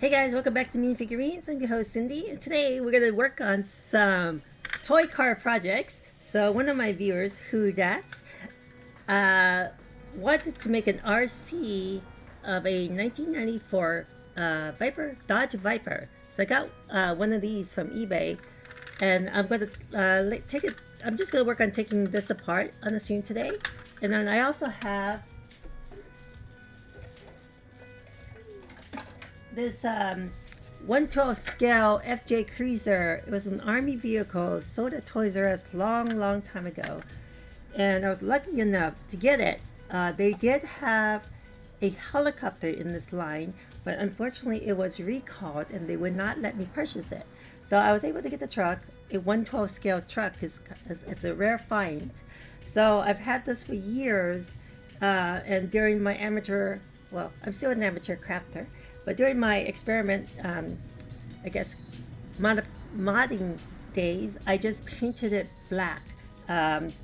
Hey guys, welcome back to Mean Figurines. I'm your host Cindy, and today we're going to work on some toy car projects. So one of my viewers, Who Dats, wanted to make an RC of a 1994 Dodge Viper. So I got one of these from eBay, and I'm going to take it. I'm just going to work on taking this apart on the stream today, and then I also have this 1/12 scale FJ Cruiser. It was an army vehicle sold at Toys R Us long time ago, and I was lucky enough to get it. They did have a helicopter in this line, but unfortunately it was recalled and they would not let me purchase it. So I was able to get the truck. A 1/12 scale truck is it's a rare find. So I've had this for years, and during my amateur, well, I'm still an amateur crafter, but during my experiment, I guess, modding days, I just painted it black.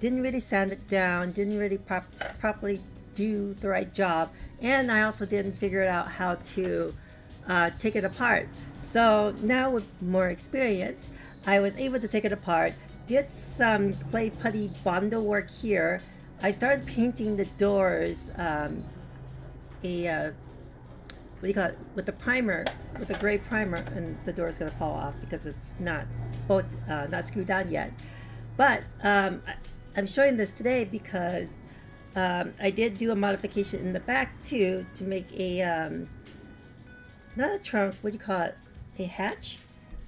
Didn't really sand it down, didn't really properly do the right job, and I also didn't figure out how to take it apart. So now with more experience, I was able to take it apart, did some clay putty bondo work here. I started painting the doors what do you call it, with the primer, with a gray primer, and the door is going to fall off because it's not not screwed down yet. But I'm showing this today because I did do a modification in the back too to make a not a trunk, what do you call it, a hatch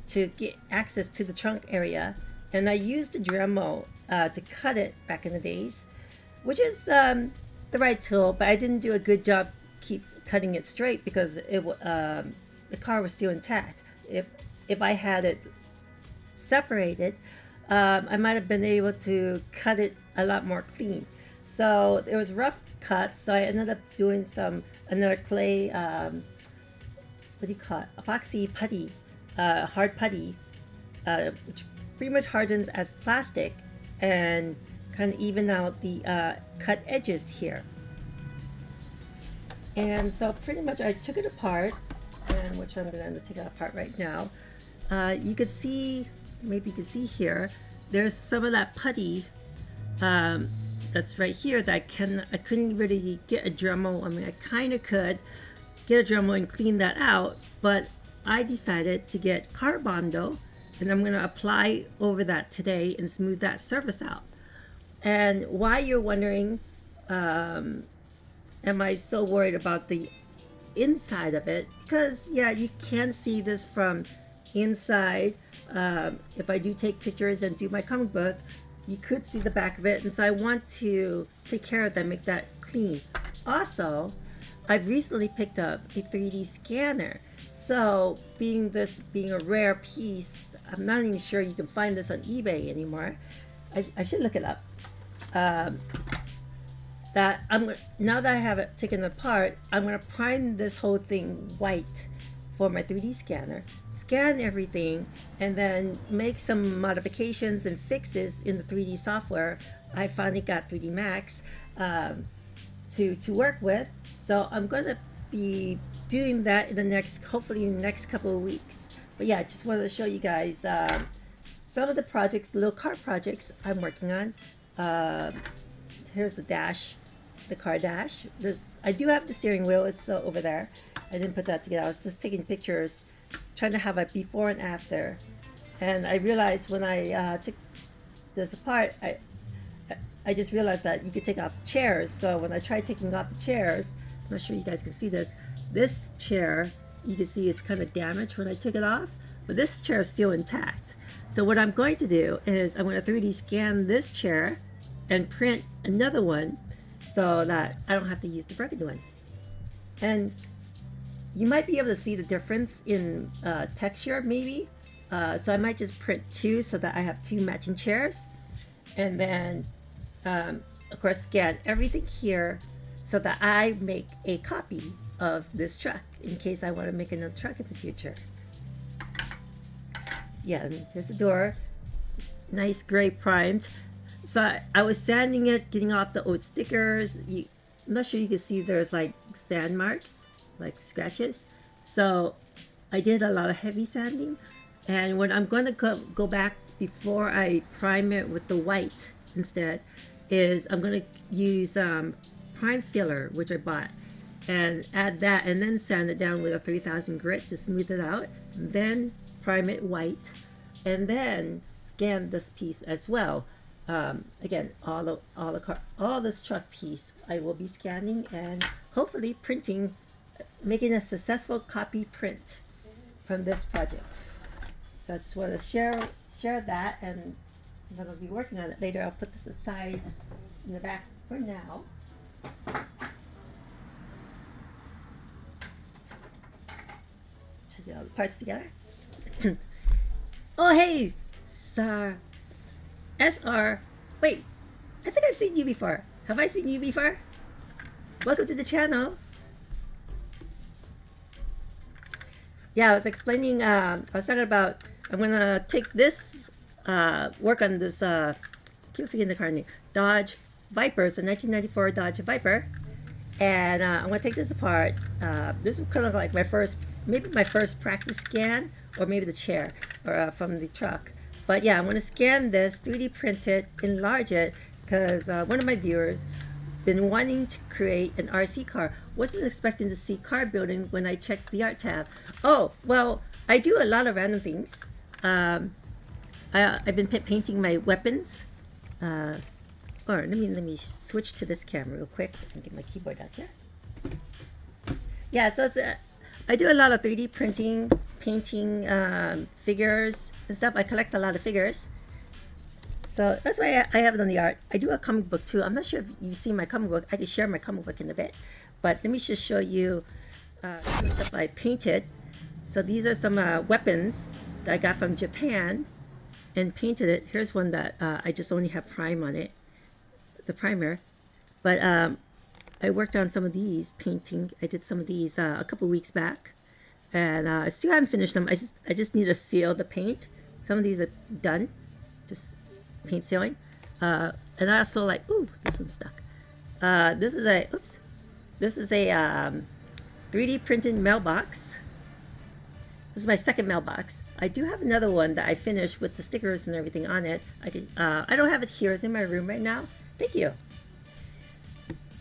to get access to the trunk area, and I used a Dremel to cut it back in the days, which is the right tool, but I didn't do a good job keep cutting it straight because the car was still intact. If I had it separated, I might have been able to cut it a lot more clean. So it was rough cuts, so I ended up doing another clay, what do you call it, epoxy putty, hard putty, which pretty much hardens as plastic and kind of even out the cut edges here. And so pretty much I took it apart, and which I'm going to take it apart right now. You could see, maybe you can see here, there's some of that putty that's right here that I couldn't really get a Dremel. I mean, I kind of could get a Dremel and clean that out, but I decided to get Carbondo, and I'm going to apply over that today and smooth that surface out. And why you're wondering, am I so worried about the inside of it? Because yeah, you can see this from inside. If I do take pictures and do my comic book, you could see the back of it, and so I want to take care of that, make that clean. Also, I've recently picked up a 3D scanner. So being a rare piece, I'm not even sure you can find this on eBay anymore. I should look it up. Now that I have it taken apart, I'm going to prime this whole thing white for my 3D scanner, scan everything, and then make some modifications and fixes in the 3D software. I finally got 3D Max to work with, so I'm going to be doing that hopefully in the next couple of weeks. But yeah, I just wanted to show you guys some of the projects, the little car projects I'm working on. Here's the dash, the car dash. I do have the steering wheel, it's over there. I didn't put that together. I was just taking pictures, trying to have a before and after. And I realized when I took this apart, I just realized that you could take off the chairs. So when I tried taking off the chairs, I'm not sure you guys can see this chair, you can see it's kind of damaged when I took it off, but this chair is still intact. So what I'm going to do is I'm going to 3D scan this chair and print another one so that I don't have to use the broken one. And you might be able to see the difference in texture maybe. So I might just print two so that I have two matching chairs. And then, of course, scan everything here so that I make a copy of this truck in case I want to make another truck in the future. Yeah, and here's the door. Nice gray primed. So I was sanding it, getting off the old stickers. I'm not sure you can see there's like sand marks, like scratches. So I did a lot of heavy sanding, and what I'm going to go back before I prime it with the white instead is I'm going to use prime filler, which I bought, and add that, and then sand it down with a 3000 grit to smooth it out, then prime it white, and then scan this piece as well. Again, all this truck piece I will be scanning and hopefully printing, making a successful copy print from this project. So I just want to share that, and I'm going to be working on it later. I'll put this aside in the back for now. To get all the parts together. Oh hey, SR. Wait, I think I've seen you before. Have I seen you before? Welcome to the channel. Yeah, I was explaining, I was talking about, I'm going to take this, work on this, keep forgetting the car name, Dodge Viper. It's a 1994 Dodge Viper. And I'm going to take this apart. This is kind of like my first, maybe my first practice scan, or maybe the chair, or from the truck. But yeah, I'm going to scan this, 3D print it, enlarge it, because one of my viewers been wanting to create an RC car. Wasn't expecting to see car building when I checked the art tab. Oh, well, I do a lot of random things. I've been painting my weapons. Or let me switch to this camera real quick and get my keyboard out there. Yeah, so it's I do a lot of 3D printing, painting figures and stuff. I collect a lot of figures. So that's why I have it on the art. I do a comic book too. I'm not sure if you've seen my comic book. I can share my comic book in a bit. But let me just show you some of the stuff I painted. So these are some weapons that I got from Japan and painted it. Here's one that I just only have prime on it, the primer. But I worked on some of these painting. I did some of these a couple weeks back. And I still haven't finished them. I just need to seal the paint. Some of these are done. Just paint sealing. And I also like, ooh, this one's stuck. This is a 3D printed mailbox. This is my second mailbox. I do have another one that I finished with the stickers and everything on it. I don't have it here. It's in my room right now. Thank you.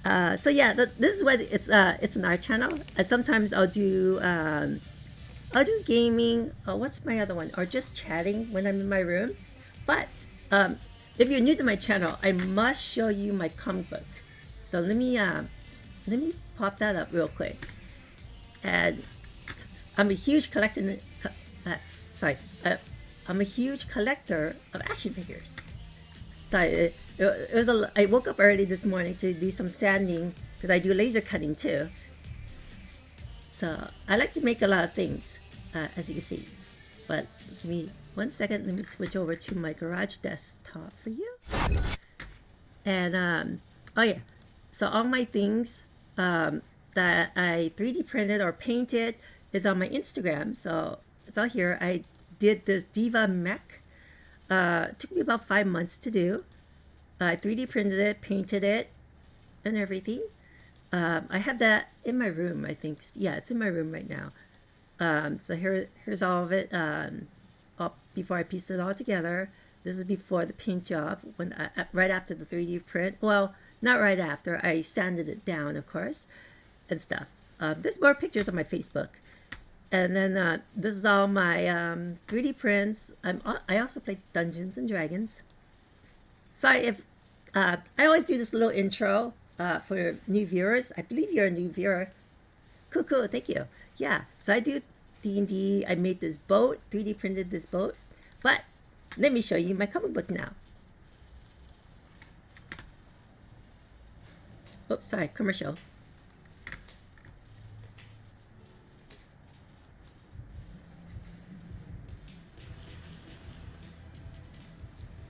So yeah, this is what it's an art channel. Sometimes I'll do gaming. What's my other one? Or just chatting when I'm in my room. But if you're new to my channel, I must show you my comic book. So let me pop that up real quick. And I'm a huge collector. I'm a huge collector of action figures. So I woke up early this morning to do some sanding because I do laser cutting too. So I like to make a lot of things, as you can see. But give me 1 second. Let me switch over to my garage desktop for you. And oh yeah, so all my things that I 3D printed or painted is on my Instagram. So it's all here. I did this Diva mech. It took me about 5 months to do. I 3D printed it, painted it, and everything. I have that in my room, I think. Yeah, it's in my room right now. So here's all of it before I pieced it all together. This is before the paint job, right after the 3D print. Well, not right after. I sanded it down, of course, and stuff. There's more pictures on my Facebook. And then this is all my 3D prints. I also play Dungeons and Dragons. Sorry if I always do this little intro for new viewers. I believe you're a new viewer. Cool, thank you. Yeah, so I do D&D. I made this boat, 3D printed this boat. But let me show you my comic book now. Oops, sorry, commercial.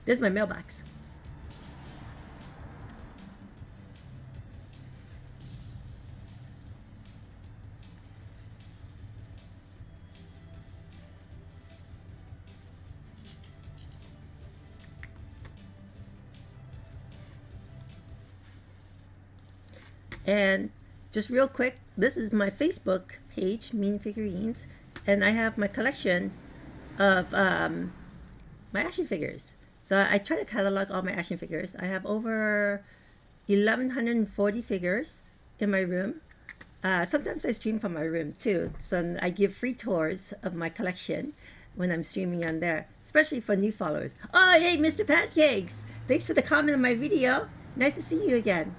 This is my mailbox. And just real quick, this is my Facebook page, Mean Figurines, and I have my collection of my action figures. So I try to catalog all my action figures. I have over 1,140 figures in my room. Sometimes I stream from my room too. So I give free tours of my collection when I'm streaming on there, especially for new followers. Oh, hey, Mr. Pancakes! Thanks for the comment on my video. Nice to see you again.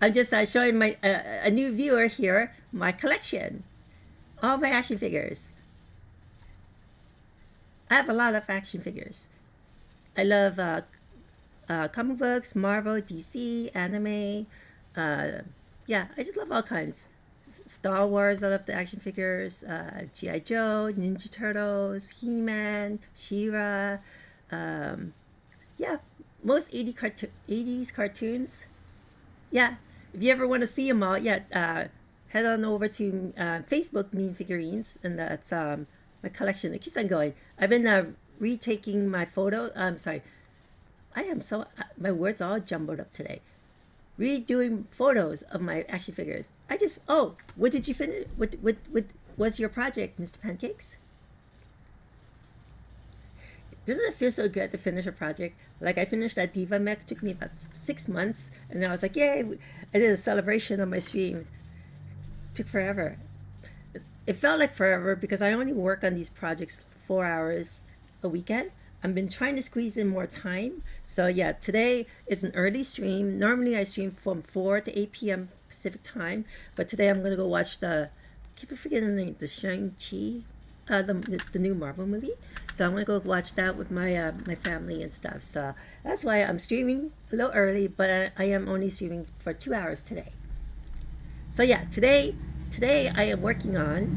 I'm just showing my a new viewer here my collection, all my action figures. I have a lot of action figures. I love comic books, Marvel, DC, anime. Yeah, I just love all kinds. Star Wars, I love the action figures. G.I. Joe, Ninja Turtles, He-Man, She-Ra. Yeah, most 80s cartoons. Yeah, if you ever want to see them all, yeah, head on over to Facebook Mean Figurines, and that's my collection. It keeps on going. I've been retaking my photo. I'm sorry, I am so my words all jumbled up today. Redoing photos of my action figures. What did you finish? What was your project, Mr. Pancakes? Doesn't it feel so good to finish a project? Like I finished that Diva mech. It took me about 6 months, and then I was like, yay! I did a celebration on my stream. It took forever. It felt like forever because I only work on these projects 4 hours a weekend. I've been trying to squeeze in more time. So yeah, today is an early stream. Normally I stream from 4 to 8 p.m. Pacific time, but today I'm gonna go watch I keep forgetting the Shang-Chi, the new Marvel movie. So I'm gonna go watch that with my my family and stuff. So that's why I'm streaming a little early, but I am only streaming for 2 hours today. So yeah, today I am working on.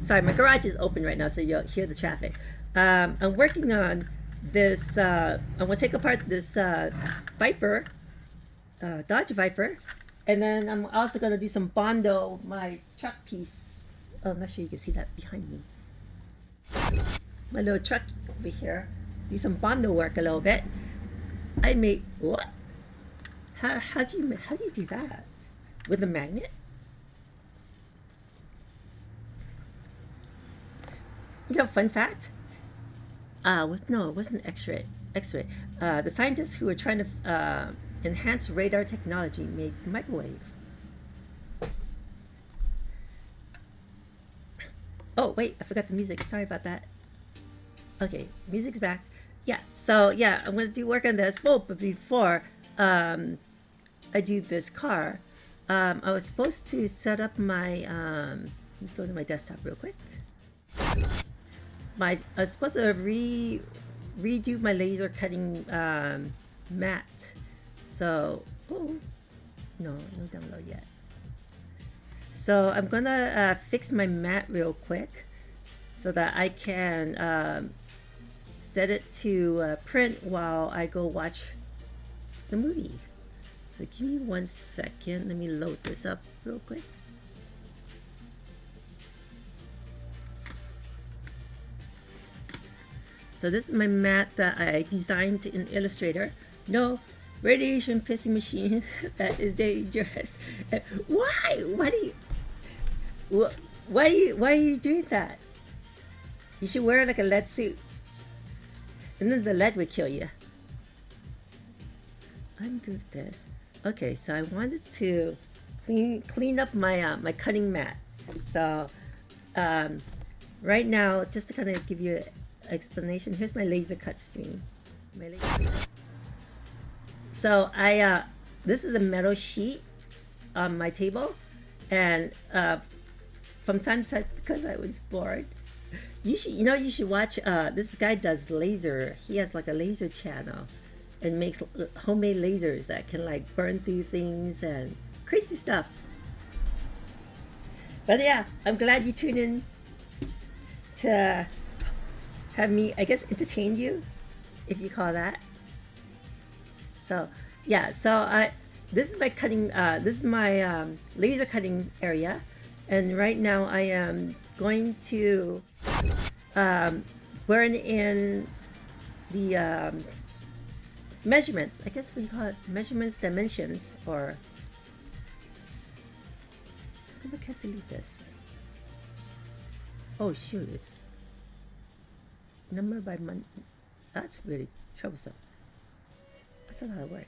Sorry, my garage is open right now, so you'll hear the traffic. I'm working on this. I'm gonna take apart this Viper, Dodge Viper, and then I'm also gonna do some Bondo, my truck piece. Oh, I'm not sure you can see that behind me. My little truck over here. Do some Bondo work a little bit. I made what? How do you do that? With a magnet? You know, fun fact. No, it wasn't X-ray. The scientists who were trying to enhance radar technology made microwave. Oh wait, I forgot the music. Sorry about that. Okay, music's back. Yeah. So yeah, I'm gonna do work on this. Well, but before I do this car, I was supposed to set up my. Let me go to my desktop real quick. I was supposed to redo my laser cutting mat. So, no download yet. So I'm gonna fix my mat real quick so that I can set it to print while I go watch the movie. So give me 1 second. Let me load this up real quick. So this is my mat that I designed in Illustrator. No radiation pissing machine. That is dangerous. Why? Why are you doing that? You should wear like a lead suit, and then the lead would kill you. Ungroup this. Okay, so I wanted to clean up my my cutting mat. So right now, just to kind of give you explanation, here's my laser cut stream. So this is a metal sheet on my table, and from time to time, because I was bored, you should watch. This guy does laser. He has like a laser channel, and makes homemade lasers that can like burn through things and crazy stuff. But yeah, I'm glad you tuned in to have me, I guess, entertain you, if you call that. So yeah, so this is my cutting. This is my laser cutting area, and right now I am going to burn in the measurements. I guess what you call it, measurements, dimensions, or come I can't delete this? Oh shoot, it's number by month. That's really troublesome. That's a lot of work.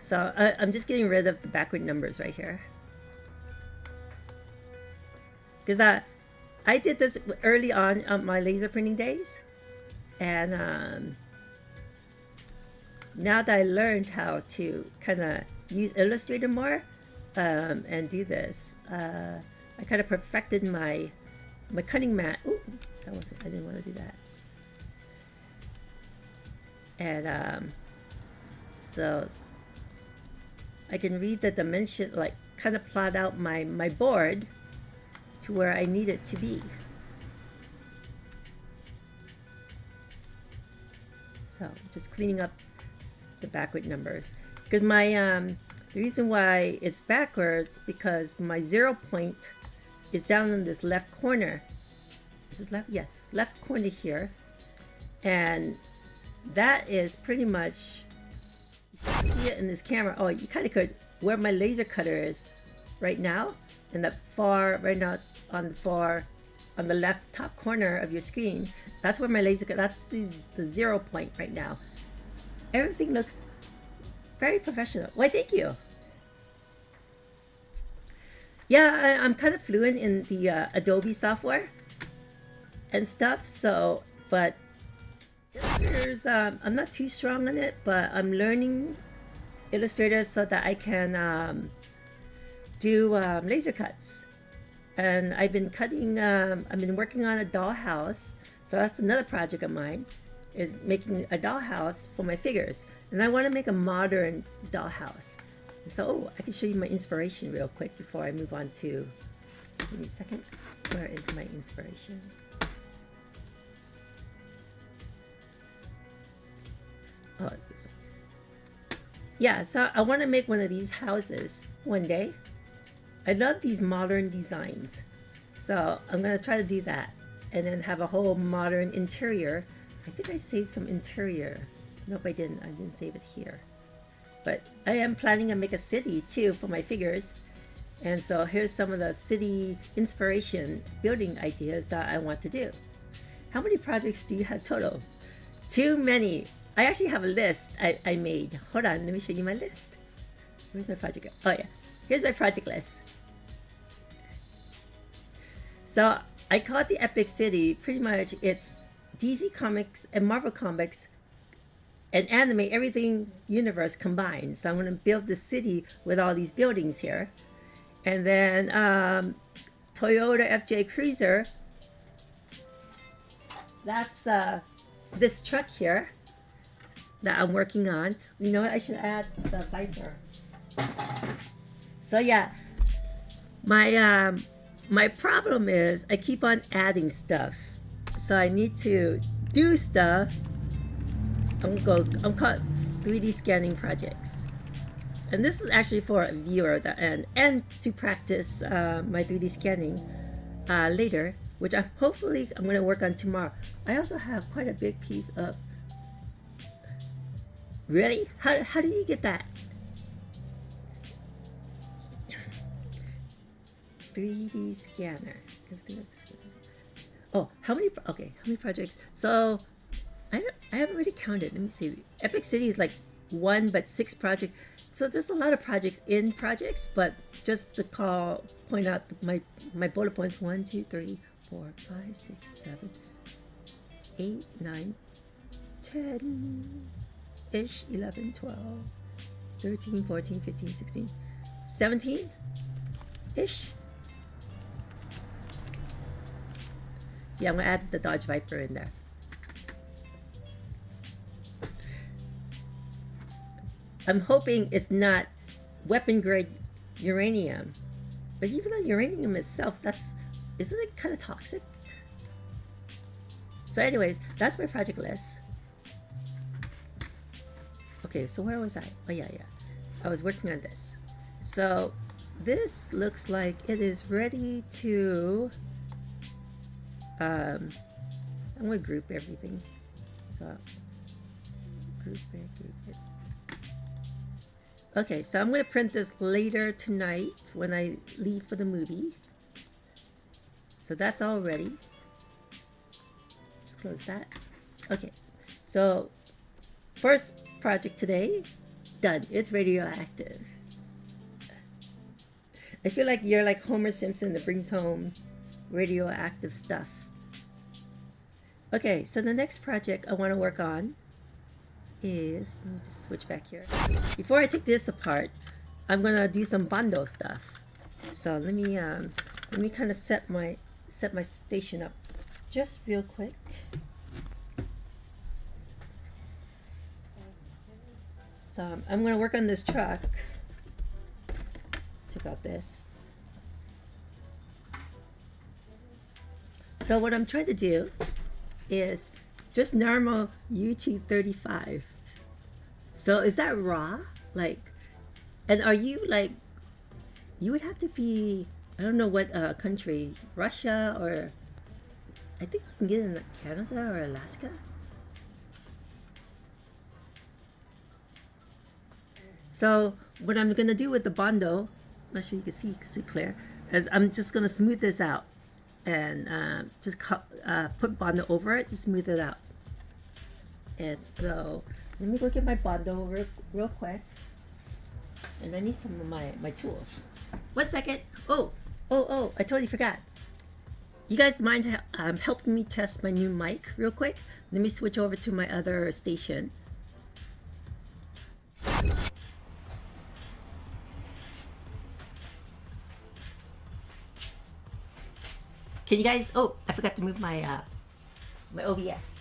So I'm just getting rid of the backward numbers right here. Because I did this early on my laser printing days. And now that I learned how to kind of use Illustrator more and do this, I kind of perfected my cutting mat. Ooh, that was I didn't want to do that. And so I can read the dimension, like kind of plot out my board to where I need it to be. So just cleaning up the backward numbers, because my the reason why it's backwards because my 0 point is down in this left corner. This is left, yes, left corner here, and that is pretty much, you can see it in this camera. Oh, you kind of could, where my laser cutter is right now, in the far, right now on the left top corner of your screen, that's where my laser cutter, that's the 0 point right now. Everything looks very professional. Why, thank you. Yeah, I'm kind of fluent in the Adobe software and stuff, so, but there's, I'm not too strong on it, but I'm learning Illustrator so that I can do laser cuts. And I've been cutting, I've been working on a dollhouse, so that's another project of mine, is making a dollhouse for my figures. And I want to make a modern dollhouse. So, oh, I can show you my inspiration real quick before I move on to, give me a second, where is my inspiration? Oh, it's this one. Yeah, so I want to make one of these houses one day. I love these modern designs. So I'm going to try to do that. And then have a whole modern interior. I think I saved some interior. Nope, I didn't. I didn't save it here. But I am planning to make a city too for my figures. And so here's some of the city inspiration building ideas that I want to do. How many projects do you have total? Too many. I actually have a list I made. Hold on, let me show you my list. Where's my project? Oh yeah, here's my project list. So I call it the Epic City. Pretty much it's DC Comics and Marvel Comics and anime, everything universe combined. So I'm going to build the city with all these buildings here. And then Toyota FJ Cruiser. That's this truck here that I'm working on. You know what? I should add the Viper. So yeah, my problem is I keep on adding stuff. So I need to do stuff. I'm called 3D scanning projects. And this is actually for a viewer that, and to practice my 3D scanning later, which I'm going to work on tomorrow. I also have quite a big piece of. Really? How do you get that? 3D scanner. Everything looks good. Oh, how many projects? So I haven't really counted. Let me see. Epic City is like 1 but 6 projects. So there's a lot of projects in projects, but just to point out my bullet points: 1, 2, 3, 4, 5, 6, 7, 8, 9, 10 ish, 11, 12, 13, 14, 15, 16, 17 ish. Yeah, I'm gonna add the Dodge Viper in there. I'm hoping it's not weapon grade uranium, but even though uranium itself, isn't it kind of toxic? So anyways, that's my project list. Okay, so where was I? Oh yeah, I was working on this. So this looks like it is ready to I'm gonna group everything. So group it. Okay, so I'm going to print this later tonight when I leave for the movie. So that's all ready. Close that. Okay, so first project today, done. It's radioactive. I feel like you're like Homer Simpson that brings home radioactive stuff. Okay, so the next project I want to work on is, let me just switch back here. Before I take this apart, I'm gonna do some bundle stuff. So let me kind of set my station up just real quick. So I'm gonna work on this truck. Check out this. So what I'm trying to do is just normal YouTube 35. So is that raw? Like, and are you like, you would have to be, I don't know what country, Russia, or I think you can get in Canada or Alaska. So what I'm gonna do with the Bondo, not sure you can see clear, is I'm just gonna smooth this out and just put Bondo over it to smooth it out. And so let me go get my Bondo real quick, and I need some of my tools. 1 second. Oh, I totally forgot. You guys mind helping me test my new mic real quick? Let me switch over to my other station. Can you guys? Oh, I forgot to move my my OBS.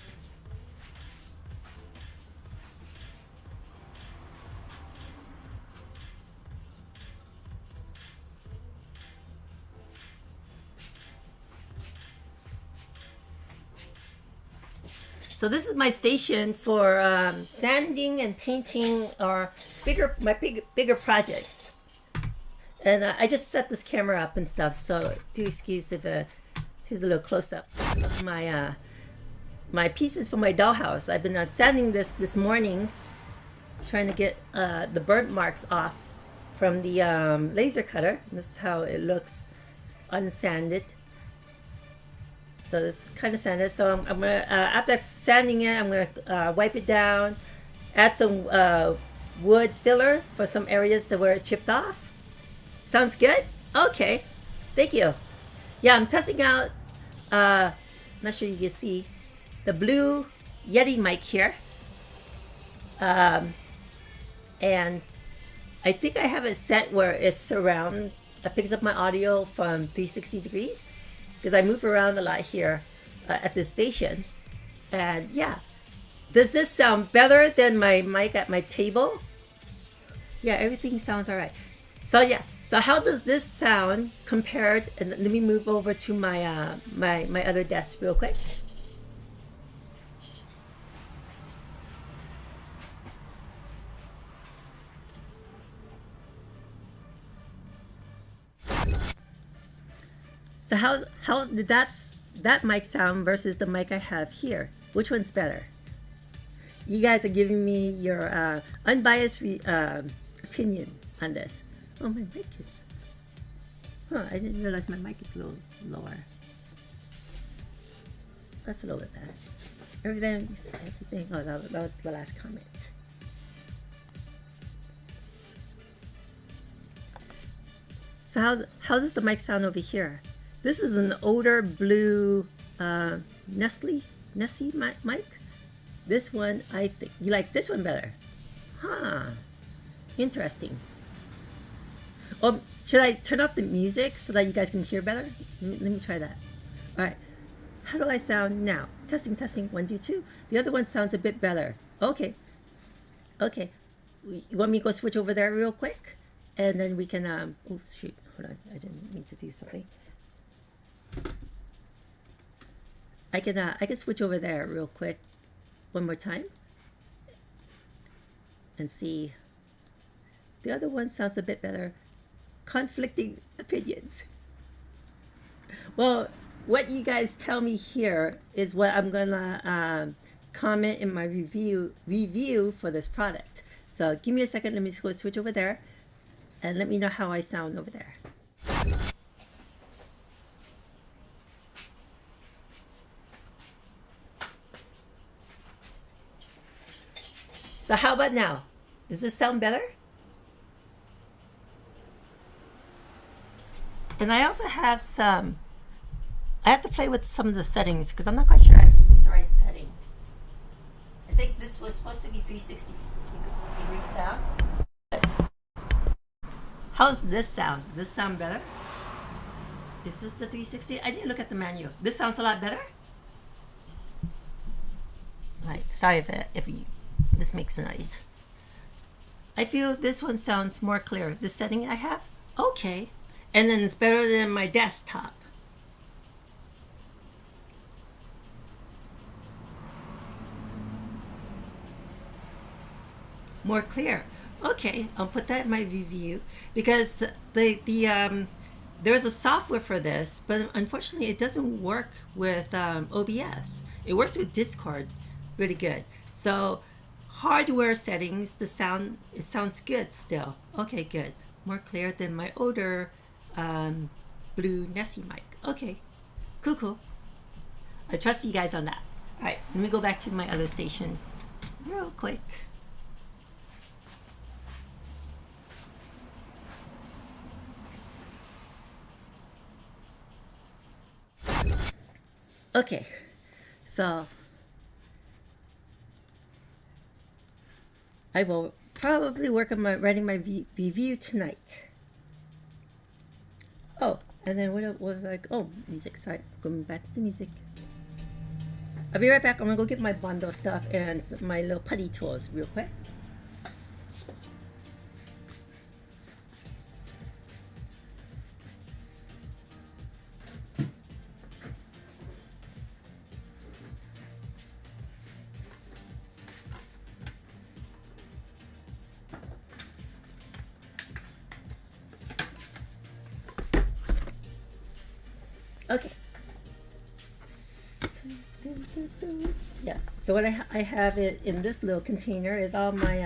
So this is my station for sanding and painting or bigger projects. And I just set this camera up and stuff, so do excuse if here's a little close up of my my pieces for my dollhouse. I've been sanding this morning, trying to get the burnt marks off from the laser cutter. This is how it looks unsanded. So this kind of sanded. So I'm gonna after sanding it, I'm gonna wipe it down, add some wood filler for some areas that were chipped off. Sounds good? Okay, thank you. Yeah, I'm testing out. Not sure you can see the blue Yeti mic here, and I think I have it set where it's surround. It picks up my audio from 360 degrees. Because I move around a lot here at this station. And yeah, does this sound better than my mic at my table? Yeah, everything sounds all right. So yeah, so how does this sound compared? And let me move over to my my other desk real quick. So how did that mic sound versus the mic I have here? Which one's better? You guys are giving me your unbiased opinion on this. Oh, my mic is. Huh, I didn't realize my mic is a little lower. That's a little bit better. Everything. Oh, that was the last comment. So how does the mic sound over here? This is an older blue Nestle mic. This one, I think you like this one better. Huh. Interesting. Oh, should I turn off the music so that you guys can hear better? Let me try that. All right. How do I sound now? Testing, 1, 2, 2. The other one sounds a bit better. Okay. Okay. You want me to go switch over there real quick? And then we can, oh shoot, hold on. I didn't mean to do something. I can switch over there real quick one more time and see. The other one sounds a bit better. Conflicting opinions. Well, what you guys tell me here is what I'm gonna comment in my review for this product. So give me a second. Let me go switch over there, and let me know how I sound over there. So how about now? Does this sound better? And I also have I have to play with some of the settings because I'm not quite sure I used the right setting. I think this was supposed to be 360 degree sound. How's this sound? Does this sound better? Is this the 360? I didn't look at the manual. This sounds a lot better? Like, sorry if this makes noise. I feel this one sounds more clear. The setting I have? Okay. And then it's better than my desktop. More clear. Okay, I'll put that in my review because there's a software for this, but unfortunately it doesn't work with OBS. It works with Discord really good. So hardware settings, it sounds good still. Okay, good. More clear than my older blue Nessie mic. Okay, cool. I trust you guys on that. All right, let me go back to my other station real quick. Okay, so I will probably work on writing my review tonight. Oh, and then what was like? Oh, music. Sorry, going back to the music. I'll be right back. I'm gonna go get my bundle stuff and my little putty tools real quick. Okay. Yeah. So what I have it in this little container is all my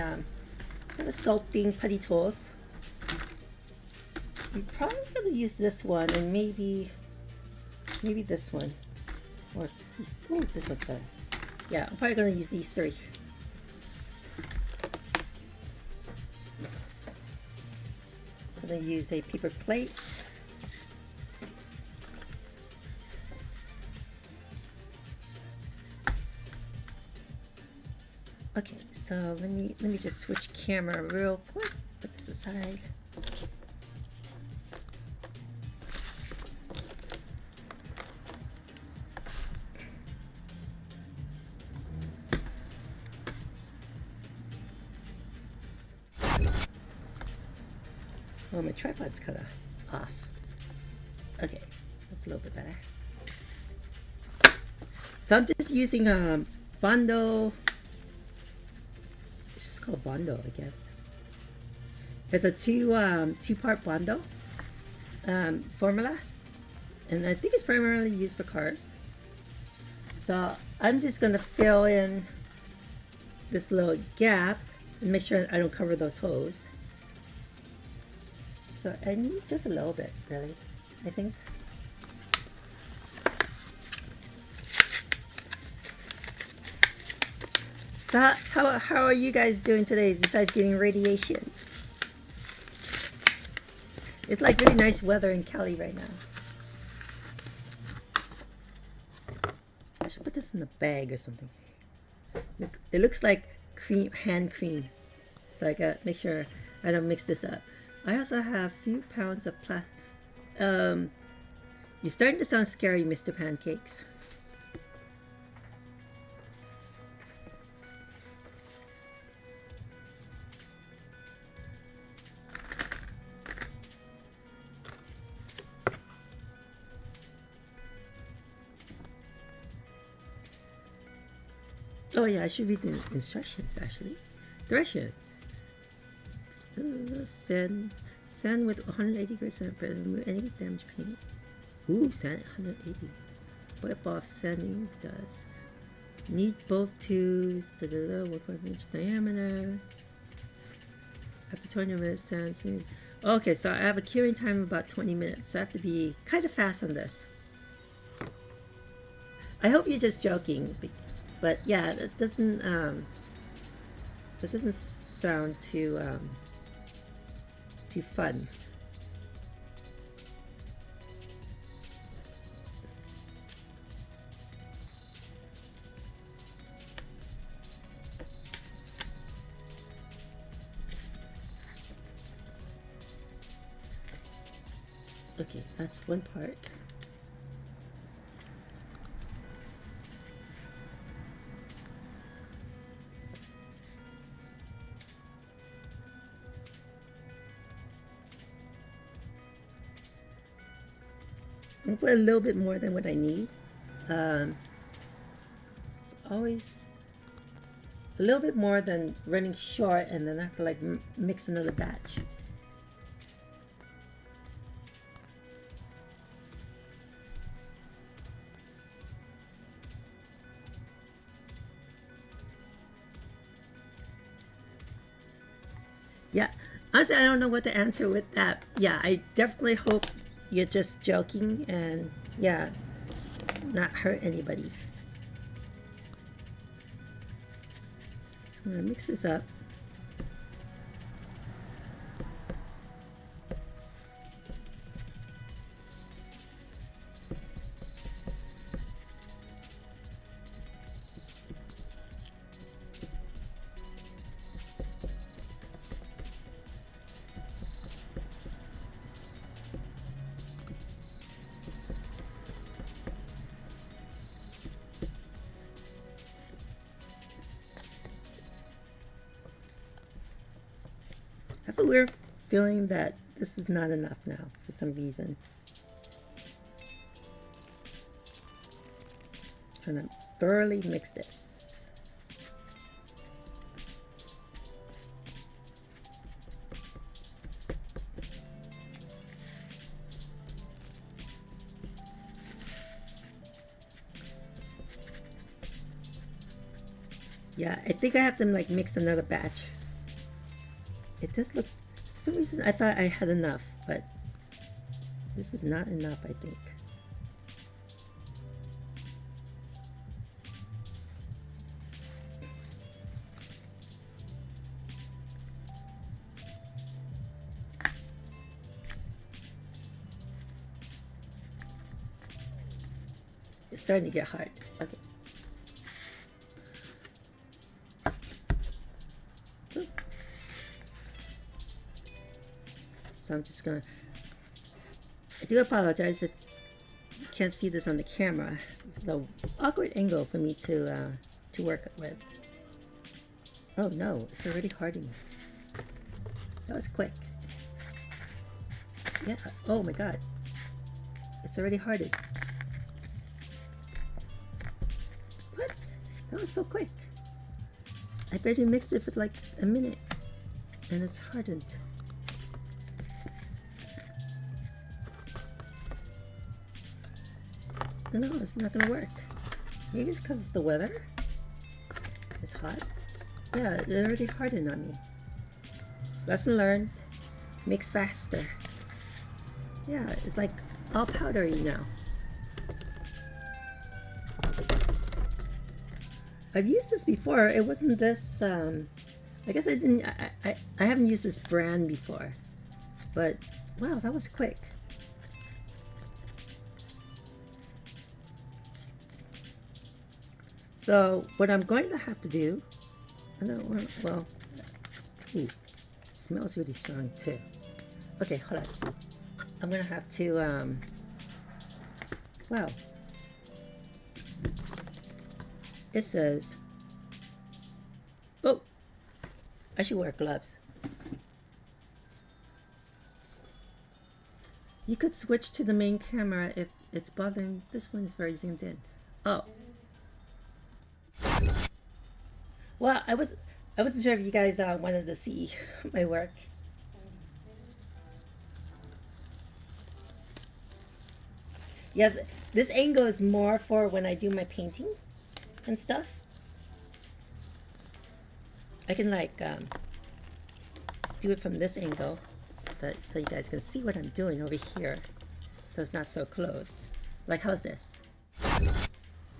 kind of sculpting putty tools. I'm probably gonna use this one and maybe this one, or this one's better. Yeah, I'm probably gonna use these three. I'm gonna use a paper plate. Okay, so let me just switch camera real quick. Put this aside. Oh, my tripod's kind of off. Okay, that's a little bit better. So I'm just using Bondo. It's just called Bondo, I guess. It's a two-part Bondo formula, and I think it's primarily used for cars. So I'm just gonna fill in this little gap and make sure I don't cover those holes. So I need just a little bit, really, I think. So how are you guys doing today besides getting radiation? It's like really nice weather in Cali right now. I should put this in a bag or something. Look, it looks like hand cream. So I gotta make sure I don't mix this up. I also have a few pounds of you're starting to sound scary, Mr. Pancakes. Oh yeah, I should read the instructions actually. Directions. Sand with 180 percent remove any damaged paint. Ooh, sand 180. Wipe off sanding dust. Need both tubes. 1.5 inch diameter. After 20 minutes, okay, so I have a curing time of about 20 minutes. So I have to be kind of fast on this. I hope you're just joking, but yeah, that doesn't sound too fun. Okay, that's one part. I'm gonna put a little bit more than what I need. It's always a little bit more than running short, and then I have to like mix another batch. Yeah, honestly, I don't know what to answer with that. Yeah, I definitely hope you're just joking and, yeah, not hurt anybody. So I'm gonna mix this up. I have a weird feeling that this is not enough now for some reason. Trying to thoroughly mix this. Yeah, I think I have to like mix another batch. It does look, for some reason I thought I had enough, but this is not enough, I think. It's starting to get hard. Okay. So I'm just gonna, I do apologize if you can't see this on the camera. This is an awkward angle for me to work with. Oh no, it's already hardening. That was quick. Yeah, oh my god. It's already hardened. What? That was so quick. I barely mixed it for like a minute and it's hardened. No, it's not gonna work. Maybe it's because it's the weather. It's hot. Yeah, it already hardened on me. Lesson learned. Mix faster. Yeah, it's like all powdery now. I've used this before. It wasn't this, I guess I didn't, I haven't used this brand before. But, wow, that was quick. So what I'm going to have to do, I don't know, well, ooh, smells really strong too. Okay, hold on. I'm gonna have to, wow. It says, oh, I should wear gloves. You could switch to the main camera if it's bothering. This one is very zoomed in. Oh. Well, I wasn't sure if you guys wanted to see my work. Yeah, this angle is more for when I do my painting and stuff. I can like do it from this angle, but so you guys can see what I'm doing over here, so it's not so close. Like, how's this?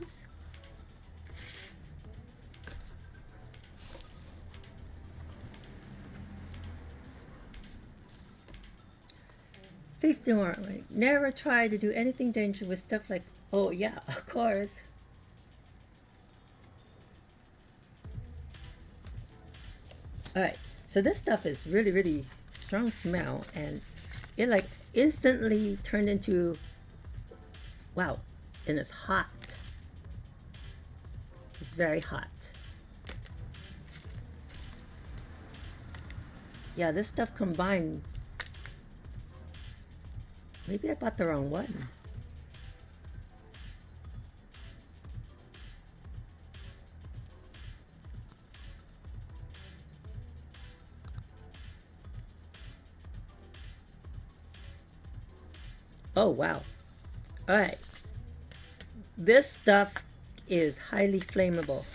Oops. Safety warning. Never try to do anything dangerous with stuff like, oh yeah, of course. Alright, so this stuff is really, really strong smell, and it like instantly turned into, wow, and it's hot. It's very hot. Yeah, this stuff combined, maybe I bought the wrong one. Oh, wow. Alright. This stuff is highly flammable.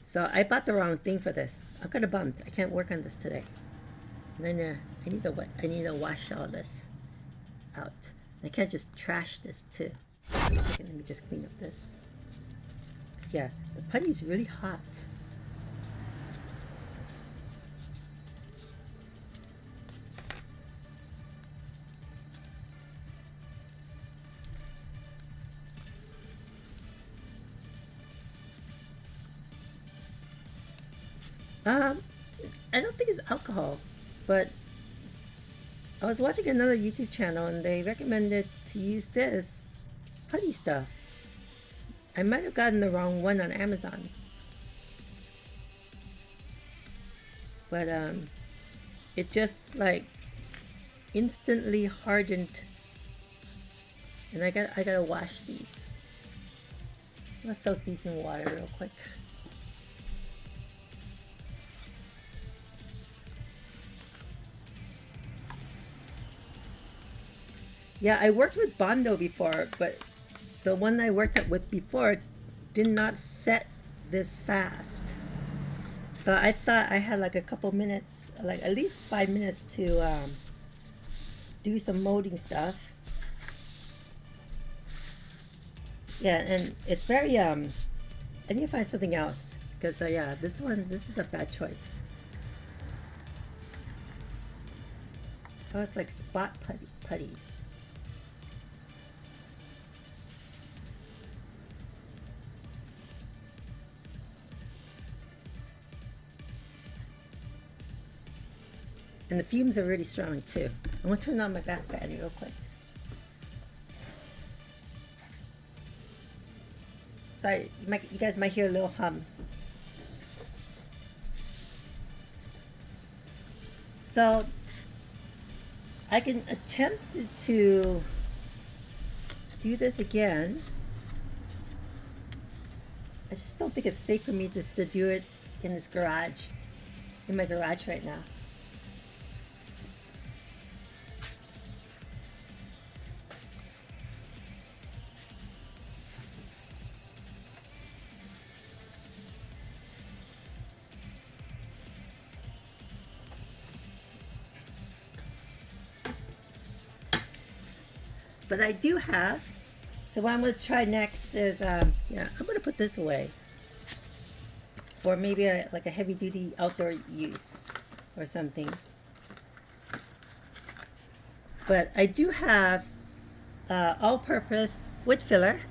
So I bought the wrong thing for this. I'm kind of bummed. I can't work on this today. And then I need to wash all this out. I can't just trash this too. Okay, let me just clean up this. Yeah, the putty is really hot. I don't think it's alcohol, but I was watching another YouTube channel and they recommended to use this putty stuff. I might have gotten the wrong one on Amazon. But it just like instantly hardened, and I gotta wash these. Let's soak these in water real quick. Yeah, I worked with Bondo before, but the one I worked with before did not set this fast. So I thought I had like a couple minutes, like at least 5 minutes to do some molding stuff. Yeah, and it's very, I need to find something else, because yeah, this is a bad choice. Oh, it's like spot putty. And the fumes are really strong too. I'm gonna turn on my back fan real quick. Sorry, you guys might hear a little hum. So I can attempt to do this again. I just don't think it's safe for me just to do it in this garage, in my garage right now. But I do have, so what I'm going to try next is, yeah, I'm going to put this away for maybe like a heavy duty outdoor use or something. But I do have all-purpose wood filler,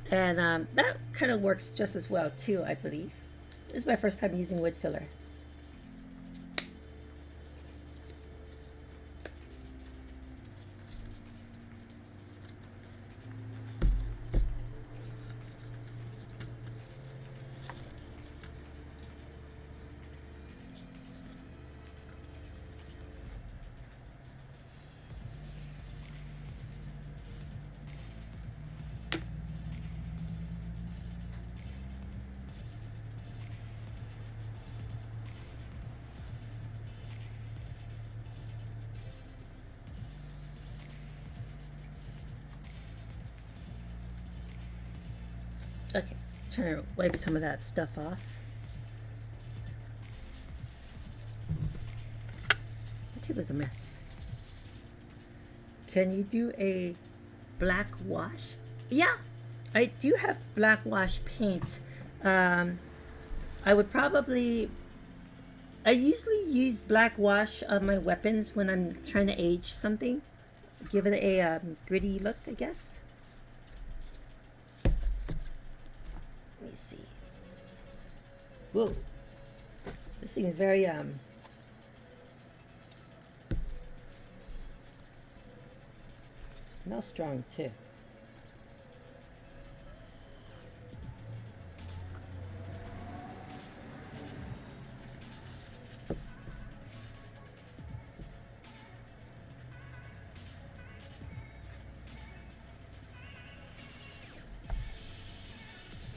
and that kind of works just as well too, I believe. This is my first time using wood filler. Okay, trying to wipe some of that stuff off. table is a mess. Can you do a black wash? Yeah, I do have black wash paint. I would probably. I usually use black wash on my weapons when I'm trying to age something. Give it a gritty look, I guess. Let me see. Whoa. This thing is very smells strong too.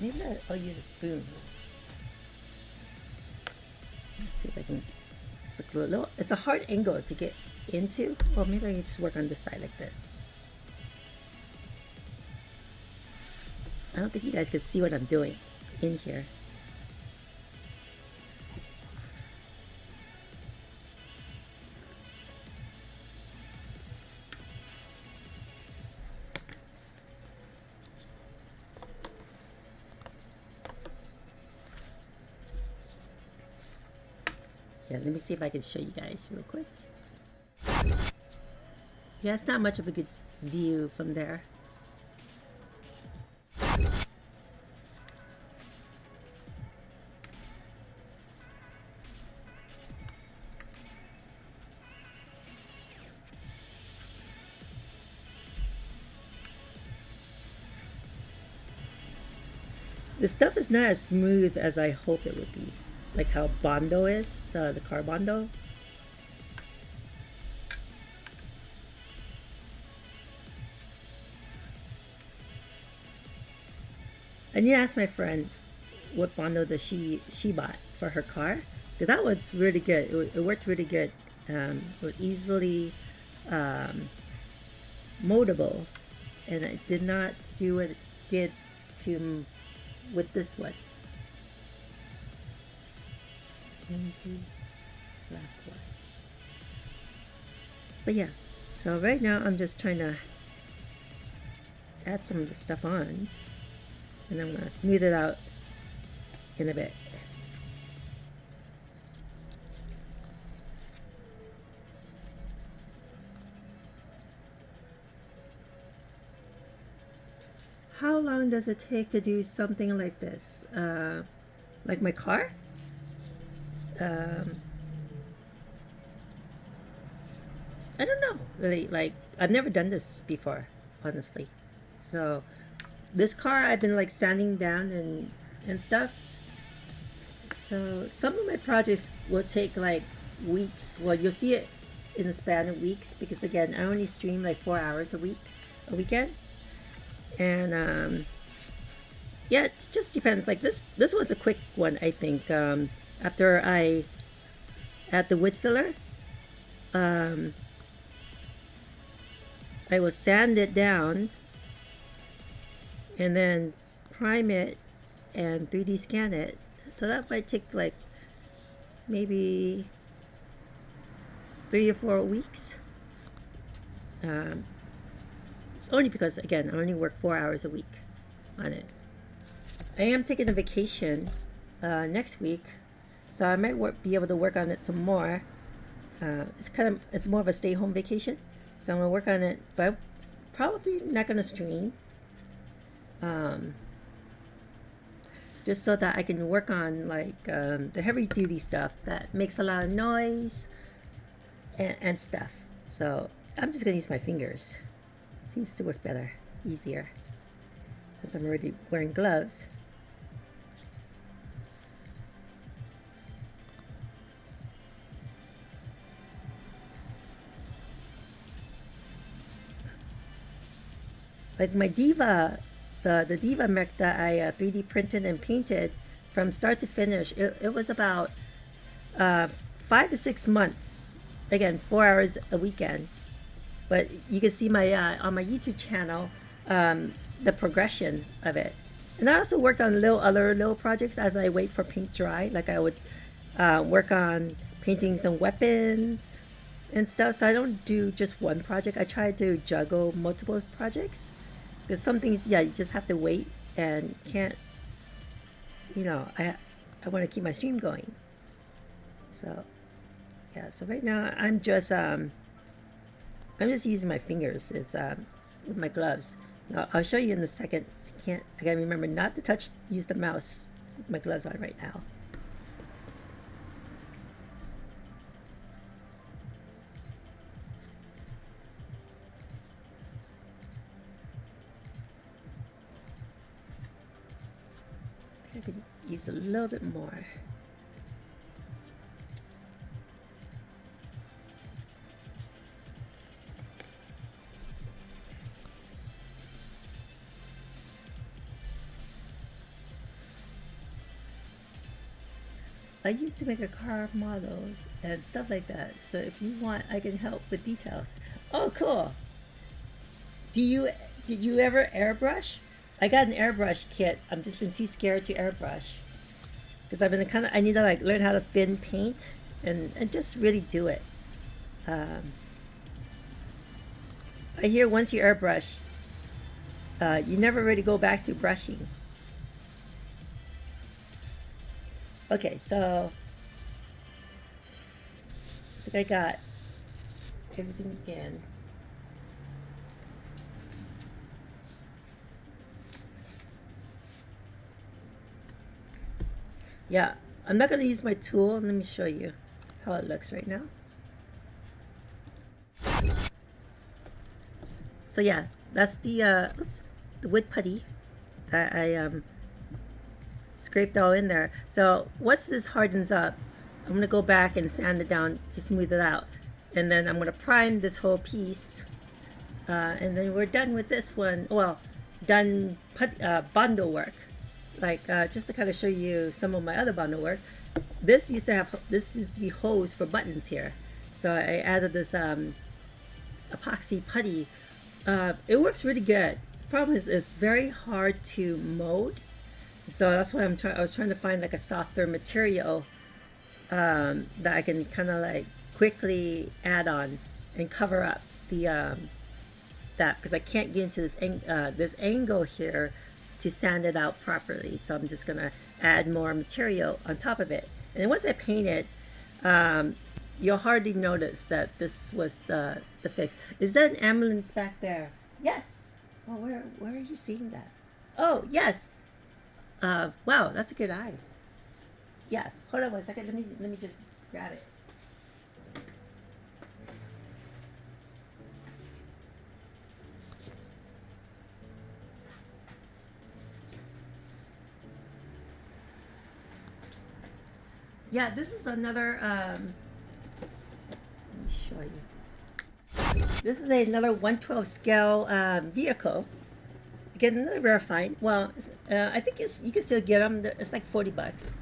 Maybe I'll use a spoon. Let's see if I can glue a little. It's a hard angle to get into. Well, maybe I can just work on this side like this. I don't think you guys can see what I'm doing in here. Yeah, let me see if I can show you guys real quick. Yeah, it's not much of a good view from there. The stuff is not as smooth as I hope it would be. Like how Bondo is, the car Bondo. I need to ask my friend what Bondo does she bought for her car. Because that was really good. It worked really good. It was easily moldable. And it did not do what it did to with this one. But yeah, so right now I'm just trying to add some of the stuff on, and I'm gonna smooth it out in a bit. How long does it take to do something like this? Like my car? I don't know, really. Like, I've never done this before, honestly. So this car I've been like sanding down and stuff. So some of my projects will take like weeks. Well, you'll see it in the span of weeks, because again, I only stream like 4 hours a weekend. And yeah, it just depends. Like this was a quick one, I think. After I add the wood filler, I will sand it down and then prime it and 3D scan it. So that might take like maybe 3 or 4 weeks. It's only because, again, I only work 4 hours a week on it. I am taking a vacation next week, so I might be able to work on it some more. It's more of a stay-home vacation, so I'm gonna work on it, but I'm probably not gonna stream. Just so that I can work on like the heavy-duty stuff that makes a lot of noise and stuff. So I'm just gonna use my fingers. Seems to work better, easier, since I'm already wearing gloves. Like my Diva, the Diva mech that I 3D printed and painted from start to finish, it was about 5 to 6 months. Again, 4 hours a weekend. But you can see my on my YouTube channel the progression of it. And I also worked on other little projects as I wait for paint dry. Like I would work on painting some weapons, and stuff, so I don't do just one project. I try to juggle multiple projects because some things, yeah, you just have to wait and can't, I want to keep my stream going. So yeah, so right now I'm just using my fingers. It's with my gloves. Now, I'll show you in a second. I gotta remember not to use the mouse with my gloves on right now. I could use a little bit more. I used to make a car models and stuff like that. So if you want, I can help with details. Oh, cool. Did you ever airbrush? I got an airbrush kit. I've just been too scared to airbrush because I need to like learn how to thin paint and just really do it. I hear once you airbrush, you never really go back to brushing. Okay, so I think I got everything again. Yeah, I'm not going to use my tool. Let me show you how it looks right now. So yeah, that's the wood putty that I scraped all in there. So once this hardens up, I'm going to go back and sand it down to smooth it out. And then I'm going to prime this whole piece. And then we're done with this one. Well, done bundle work. Like just to kind of show you some of my other bundle work. This used to be holes for buttons here. So I added this epoxy putty. It works really good. The problem is it's very hard to mold. So that's why I was trying to find like a softer material that I can kind of like quickly add on and cover up the that, because I can't get into this angle here to sand it out properly. So I'm just gonna add more material on top of it. And then once I paint it, you'll hardly notice that this was the fix. Is that an ambulance back there? Yes. Oh, where are you seeing that? Oh, yes. Wow, that's a good eye. Yes. Hold on one second. Let me just grab it. Yeah, this is another. Let me show you. This is another 1/12 scale vehicle. Again, another verified. Well, I think you can still get them. It's like $40,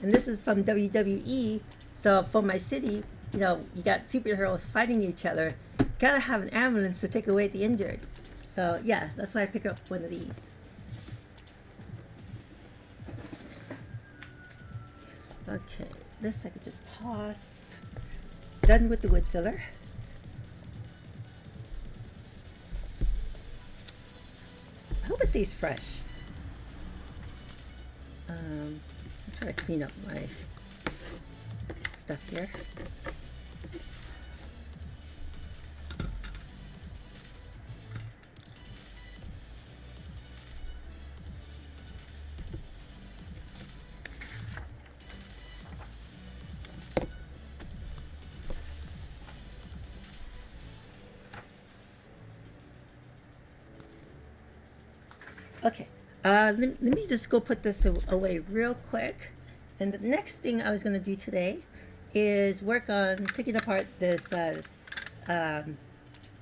and this is from WWE. So for my city, you got superheroes fighting each other. Gotta have an ambulance to take away the injured. So yeah, that's why I pick up one of these. Okay, this I could just toss. Done with the wood filler. I hope it stays fresh. I'm trying to clean up my stuff here. Okay, let me just go put this away real quick. And the next thing I was going to do today is work on taking apart this,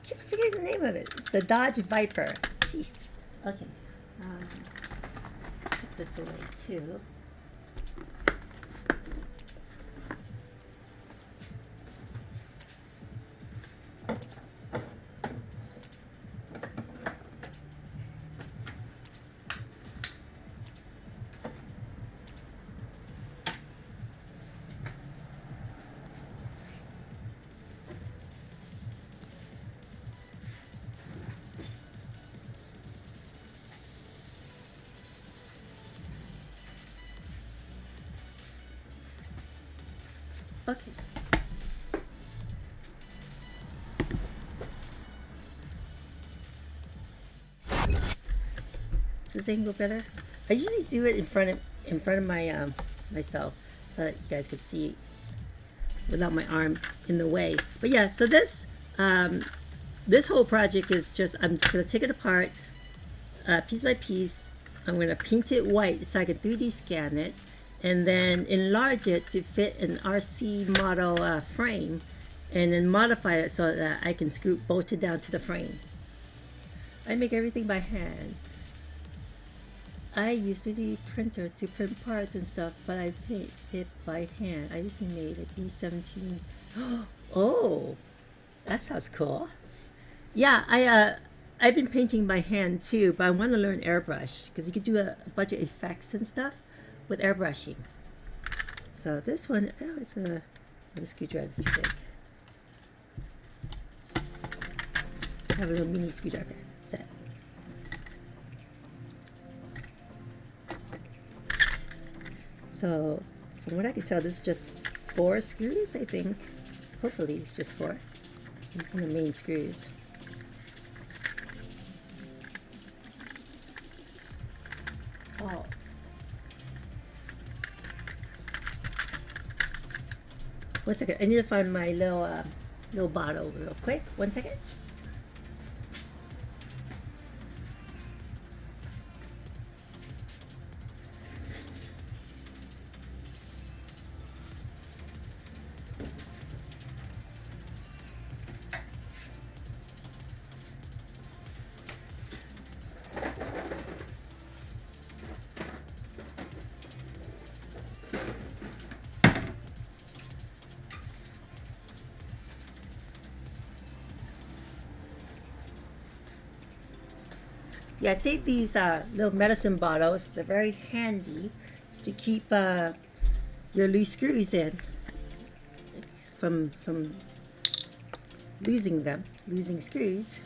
keep forgetting the name of it. It's the Dodge Viper. Jeez. Okay. Put this away too. Okay. Does this angle better? I usually do it in front of my myself so that you guys could see without my arm in the way. But yeah, so this whole project is just, I'm just gonna take it apart piece by piece. I'm gonna paint it white so I can 3D scan it and then enlarge it to fit an RC model frame, and then modify it so that I can bolt it down to the frame. I make everything by hand. I used to need printer to print parts and stuff, but I paint it by hand. I just made a B17. Oh, that sounds cool. Yeah, I've been painting by hand too, but I want to learn airbrush because you could do a bunch of effects and stuff with airbrushing. So this one, oh, it's the screwdriver's too big. I have a little mini screwdriver set. So from what I can tell, this is just 4 screws, I think. Hopefully it's just 4. These are the main screws. Oh. One second, I need to find my little bottle real quick. 1 second. Yeah, I saved these little medicine bottles. They're very handy to keep your loose screws in from losing screws.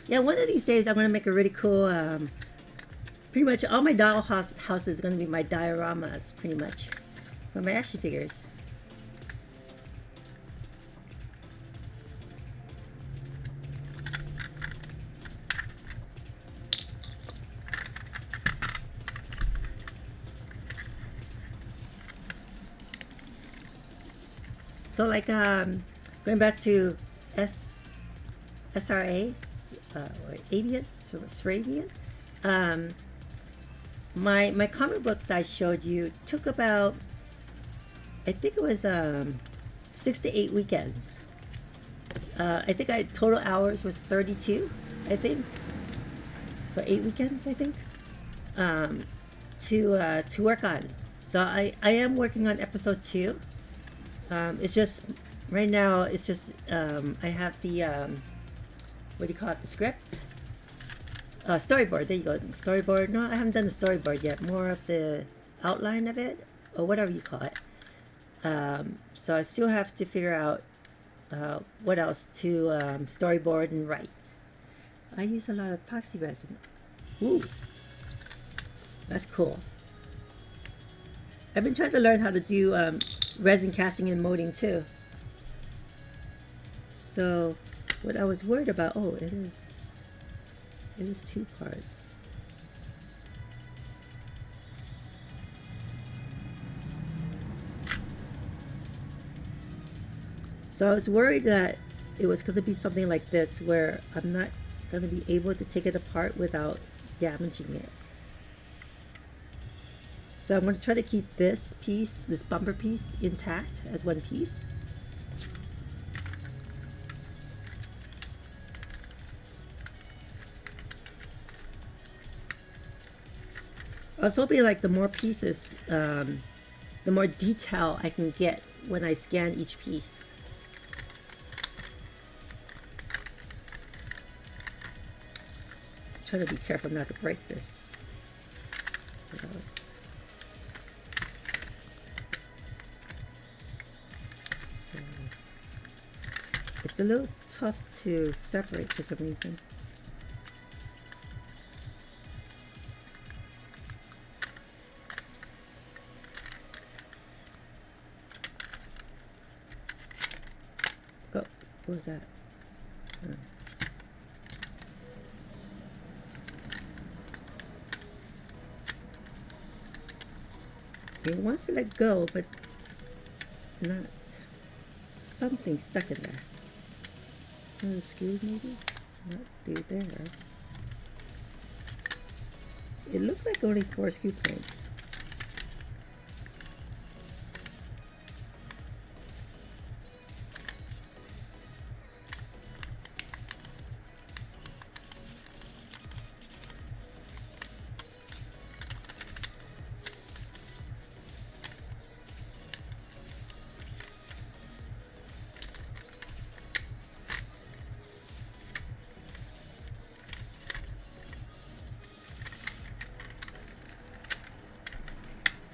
Yeah, one of these days I'm gonna make a really cool. Pretty much all my doll houses are gonna be my dioramas, pretty much, for my action figures. So like going back to SRA or Avian, Sravian, my comic book that I showed you took about, I think it was 6 to 8 weekends. I think total hours was 32, I think. So 8 weekends, I think, to work on. So I am working on episode 2. It's just right now. It's just I have the what do you call it? The script, storyboard. There you go. Storyboard. No, I haven't done the storyboard yet. More of the outline of it, or whatever you call it. So I still have to figure out what else to storyboard and write. I use a lot of epoxy resin. Ooh, that's cool. I've been trying to learn how to do resin casting and molding too. So what I was worried about, oh, it is 2 parts. So I was worried that it was going to be something like this where I'm not going to be able to take it apart without damaging it. So I'm going to try to keep this piece, this bumper piece, intact as one piece. I was hoping like the more pieces, the more detail I can get when I scan each piece. Try to be careful not to break this. It's a little tough to separate for some reason. What was that? It wants to let go, but it's not. Something stuck in there. One of the screws, maybe? Not through there. It looked like only 4 screw points.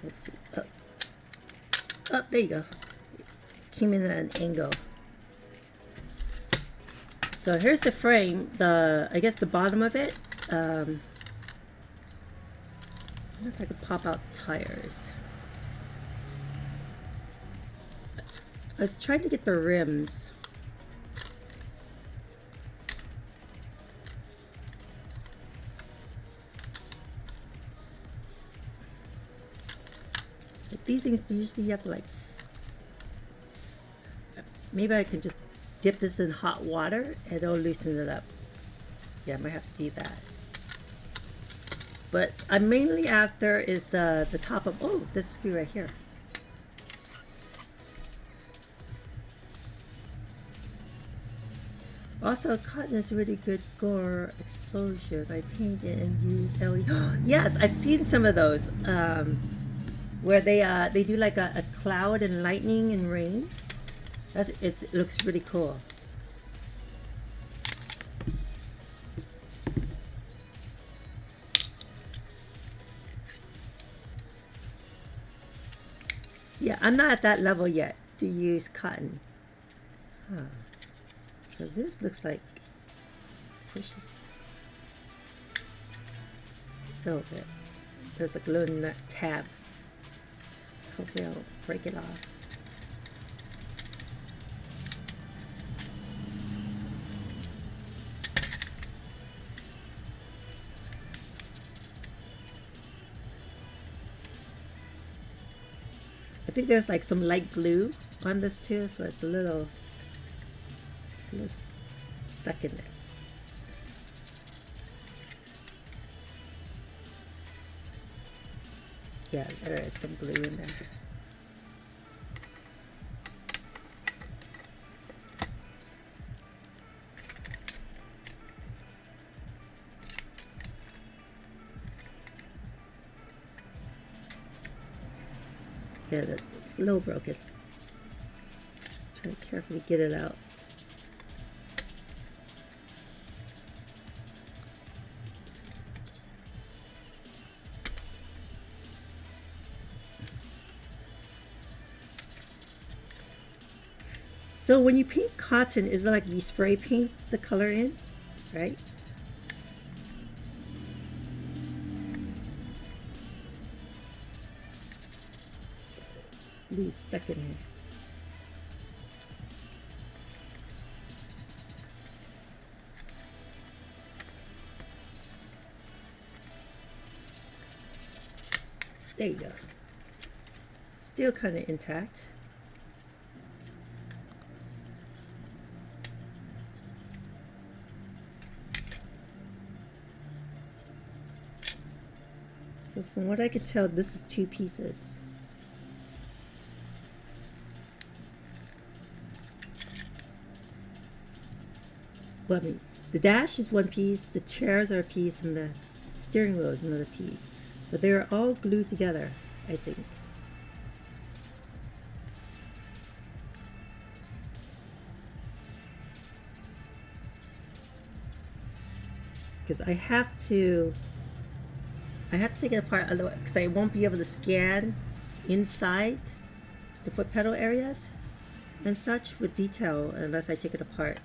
Let's see. Oh, there you go. Came in at an angle. So here's the frame. I guess the bottom of it. I don't know if I could pop out tires. I was trying to get the rims. These things usually you have to like, maybe I can just dip this in hot water and it'll loosen it up. Yeah, I might have to do that. But I'm mainly after is the top of, oh, this screw right here. Also, cotton is really good for explosion. I paint it and use LED. Yes, I've seen some of those. Where they do like a cloud and lightning and rain. It looks really cool. Yeah, I'm not at that level yet to use cotton. Huh. So this looks like pushes a little bit. There's like a little nut tab. Hopefully I'll break it off. I think there's like some light glue on this too, so it's a little stuck in there. Yeah, there is some glue in there. Yeah, it's a little broken. Try to carefully get it out. So when you paint cotton, is it like you spray paint the color in, right? It's blue stuck in here. There you go. Still kind of intact. So from what I could tell, this is 2 pieces. Well, I mean, the dash is 1 piece, the chairs are a piece, and the steering wheel is another piece. But they're all glued together, I think. Because I have to take it apart, otherwise, because I won't be able to scan inside the foot pedal areas and such with detail unless I take it apart.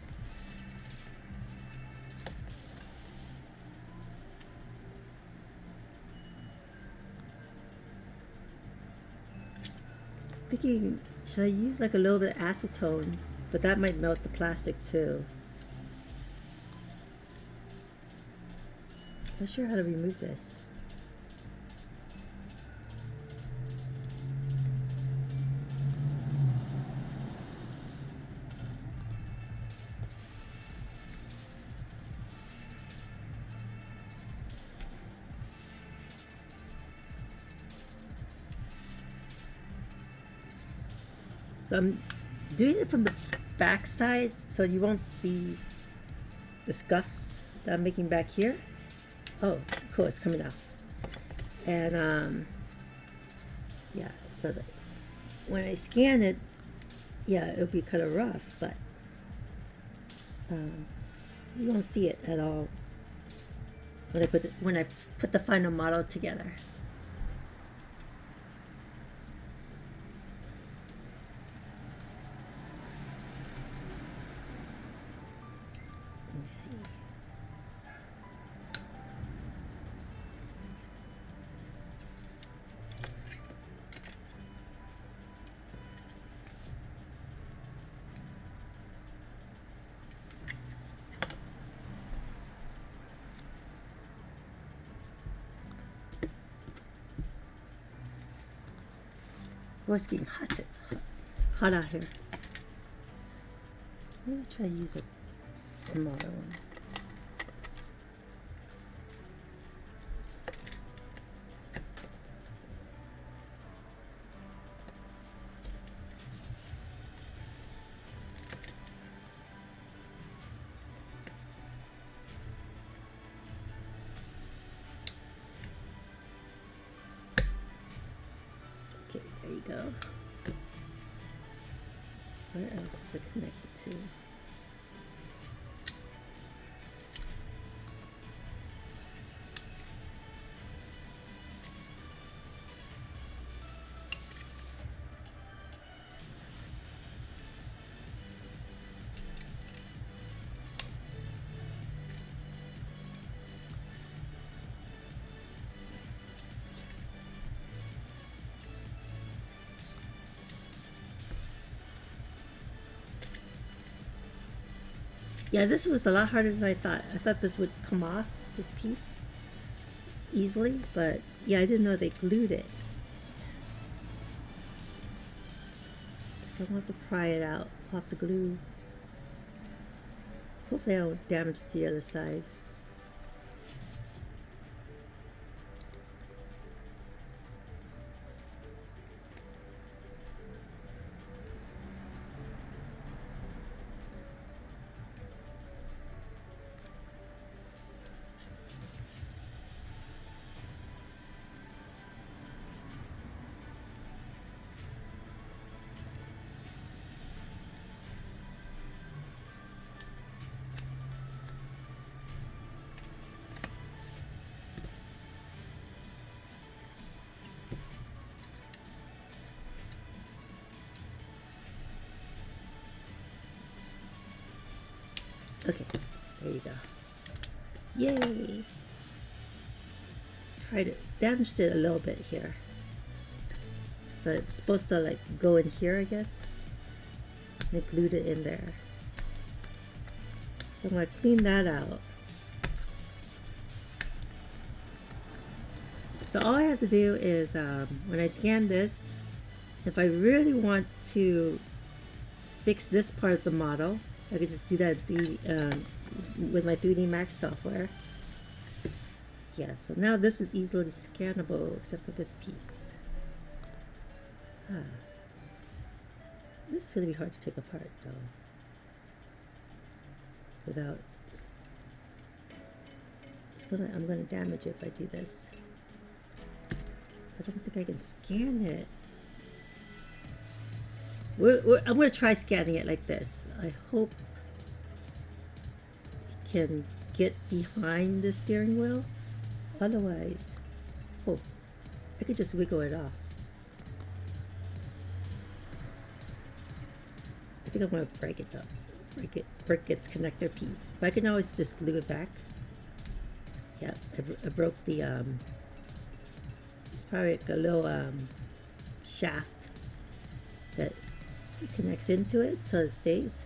Thinking, should I use like a little bit of acetone but that might melt the plastic too. Not sure how to remove this. So I'm doing it from the back side so you won't see the scuffs that I'm making back here. Oh, cool, it's coming off. And yeah, so that when I scan it, yeah, it'll be kind of rough, but you won't see it at all when I put the final model together. Let me see. Oh, it's getting hot out here. I'm gonna try to use a smaller one. Okay, there you go. Where else is it connected to? Yeah, this was a lot harder than I thought. I thought this would come off, this piece, easily, but yeah, I didn't know they glued it. So I'm going to have to pry it out off the glue. Hopefully I don't damage the other side. Okay, there you go. Yay! Tried it, damaged it a little bit here. So it's supposed to like go in here, I guess. And I glued it in there. So I'm gonna clean that out. So all I have to do is, when I scan this, if I really want to fix this part of the model, I could just do that with my 3D Max software. Yeah, so now this is easily scannable except for this piece. This is going to be hard to take apart though. Without... I'm going to damage it if I do this. I don't think I can scan it. I'm going to try scanning it like this. I hope it can get behind the steering wheel. Otherwise, oh, I could just wiggle it off. I think I'm going to break it though. Break its connector piece. But I can always just glue it back. Yeah, I broke the, it's probably like a little shaft that it connects into it so it stays.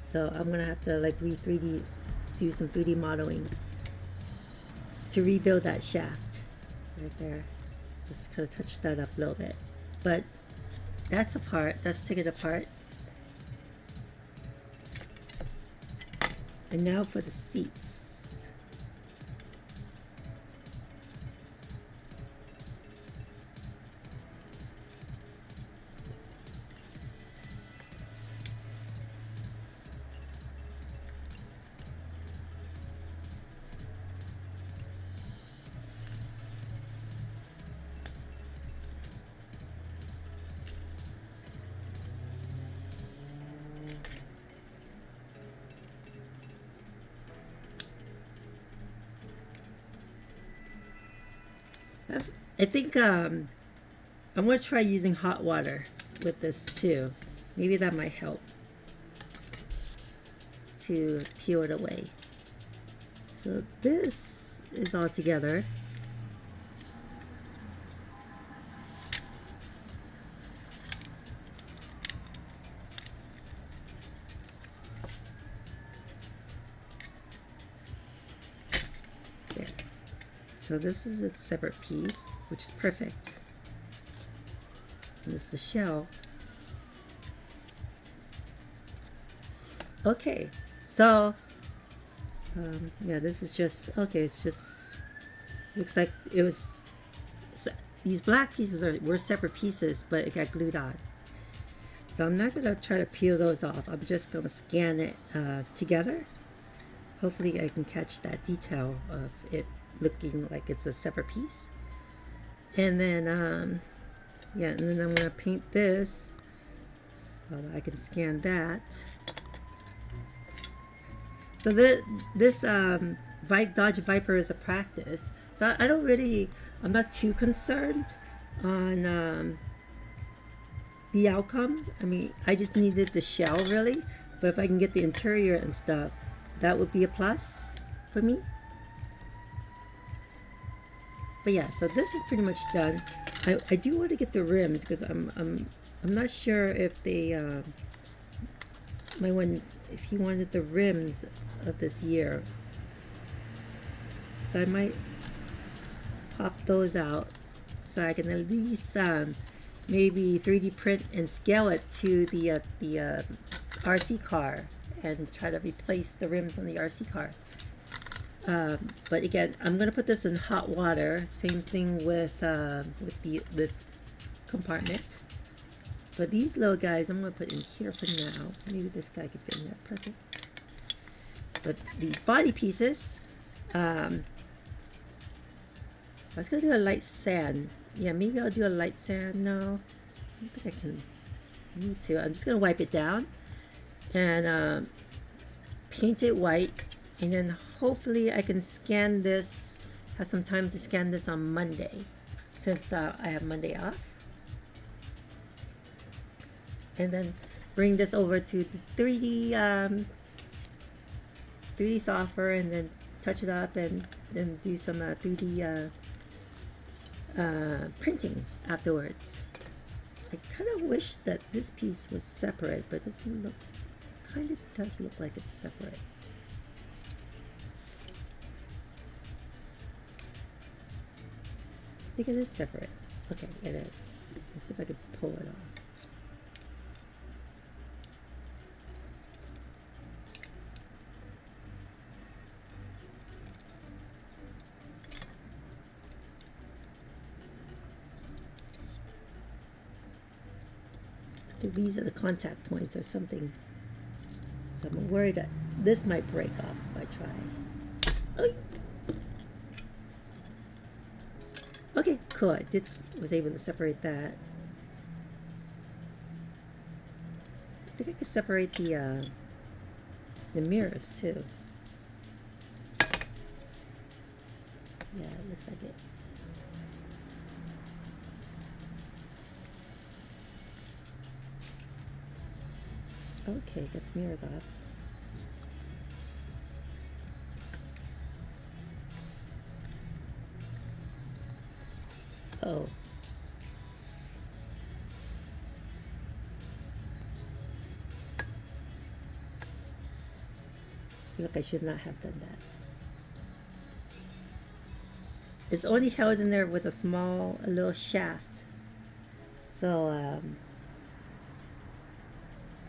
So I'm gonna have to like do some 3D modeling to rebuild that shaft right there. Just kind of touch that up a little bit. But that's apart. Let's take it apart. And now for the seats. I think I'm going to try using hot water with this too. Maybe that might help to peel it away. So this is all together. There. So this is its separate piece, which is perfect. And this is the shell. Okay, so yeah, this is just okay. It's just looks like it was. These black pieces were separate pieces, but it got glued on. So I'm not gonna try to peel those off. I'm just gonna scan it together. Hopefully, I can catch that detail of it looking like it's a separate piece. And then yeah, and then I'm gonna paint this so that I can scan that. So this Dodge Viper is a practice. So I'm not too concerned on the outcome. I mean, I just needed the shell really, but if I can get the interior and stuff, that would be a plus for me. But yeah, so this is pretty much done. I do want to get the rims because I'm not sure if they if he wanted the rims of this year, so I might pop those out so I can at least maybe 3D print and scale it to the RC car and try to replace the rims on the RC car. But again, I'm gonna put this in hot water. Same thing with this compartment. But these little guys, I'm gonna put in here for now. Maybe this guy could fit in there, perfect. But these body pieces, I was gonna do a light sand. Yeah, maybe I'll do a light sand. No, I don't think I can need to. I'm just gonna wipe it down and paint it white, and then hopefully I can scan this. Have some time to scan this on Monday, since I have Monday off, and then bring this over to the 3D software, and then touch it up, and then do some 3D printing afterwards. I kind of wish that this piece was separate, but it doesn't look. Kind of does look like it's separate. I think it is separate. Okay, it is. Let's see if I can pull it off. I think these are the contact points or something. So I'm worried that this might break off if I try. Oh. Okay, cool. I was able to separate that. I think I could separate the mirrors too. Yeah, it looks like it. Okay, get the mirrors off. Oh. Look, I should not have done that. It's only held in there with a little shaft. So,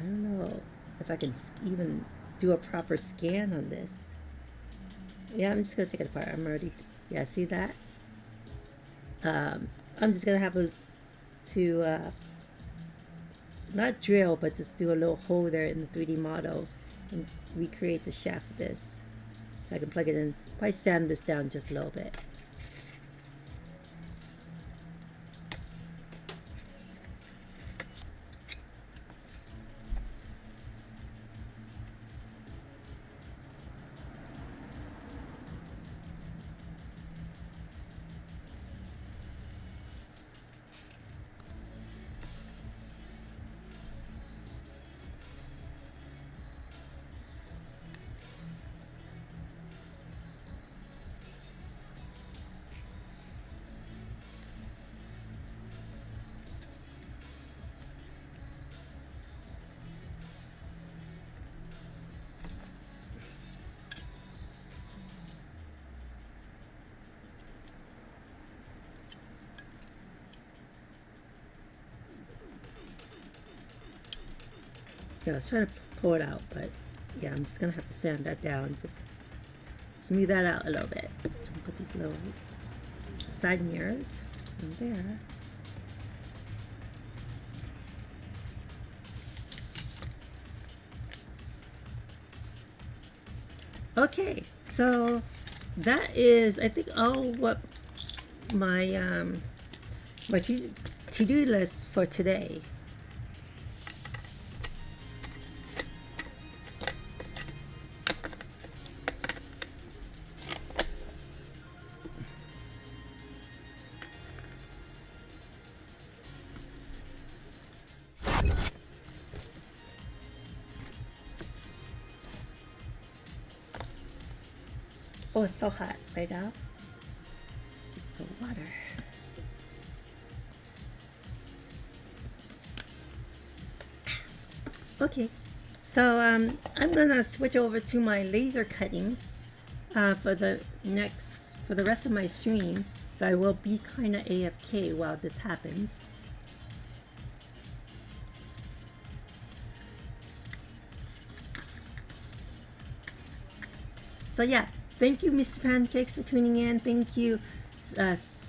I don't know if I can even do a proper scan on this. Yeah, I'm just gonna take it apart. I'm already, yeah, see that? I'm just gonna have to not drill, but just do a little hole there in the 3D model and recreate the shaft of this. So I can plug it in. Probably sand this down just a little bit. Yeah, I was trying to pull it out, but yeah, I'm just gonna have to sand that down, just smooth that out a little bit. And put these little side mirrors in there. Okay, so that is, I think, all what my my to-do list for today. Oh, it's so hot right now. Get some water. Okay, so I'm gonna switch over to my laser cutting for the rest of my stream. So I will be kind of AFK while this happens. So yeah, thank you, Mr. Pancakes, for tuning in. Thank you, SRABN,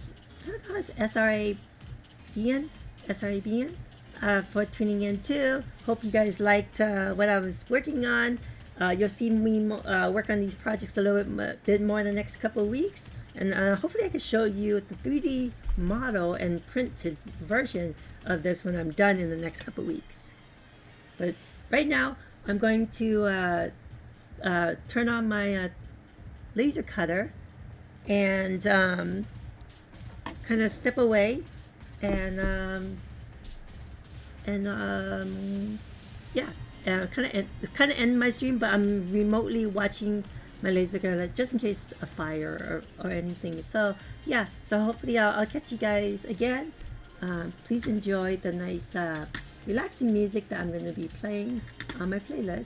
for tuning in too. Hope you guys liked what I was working on. You'll see me work on these projects a little bit more in the next couple of weeks. And hopefully I can show you the 3D model and printed version of this when I'm done in the next couple of weeks. But right now, I'm going to turn on my laser cutter and kind of step away and yeah, kind of end my stream, but I'm remotely watching my laser cutter just in case a fire or anything. So yeah, so hopefully I'll catch you guys again. Please enjoy the nice relaxing music that I'm going to be playing on my playlist.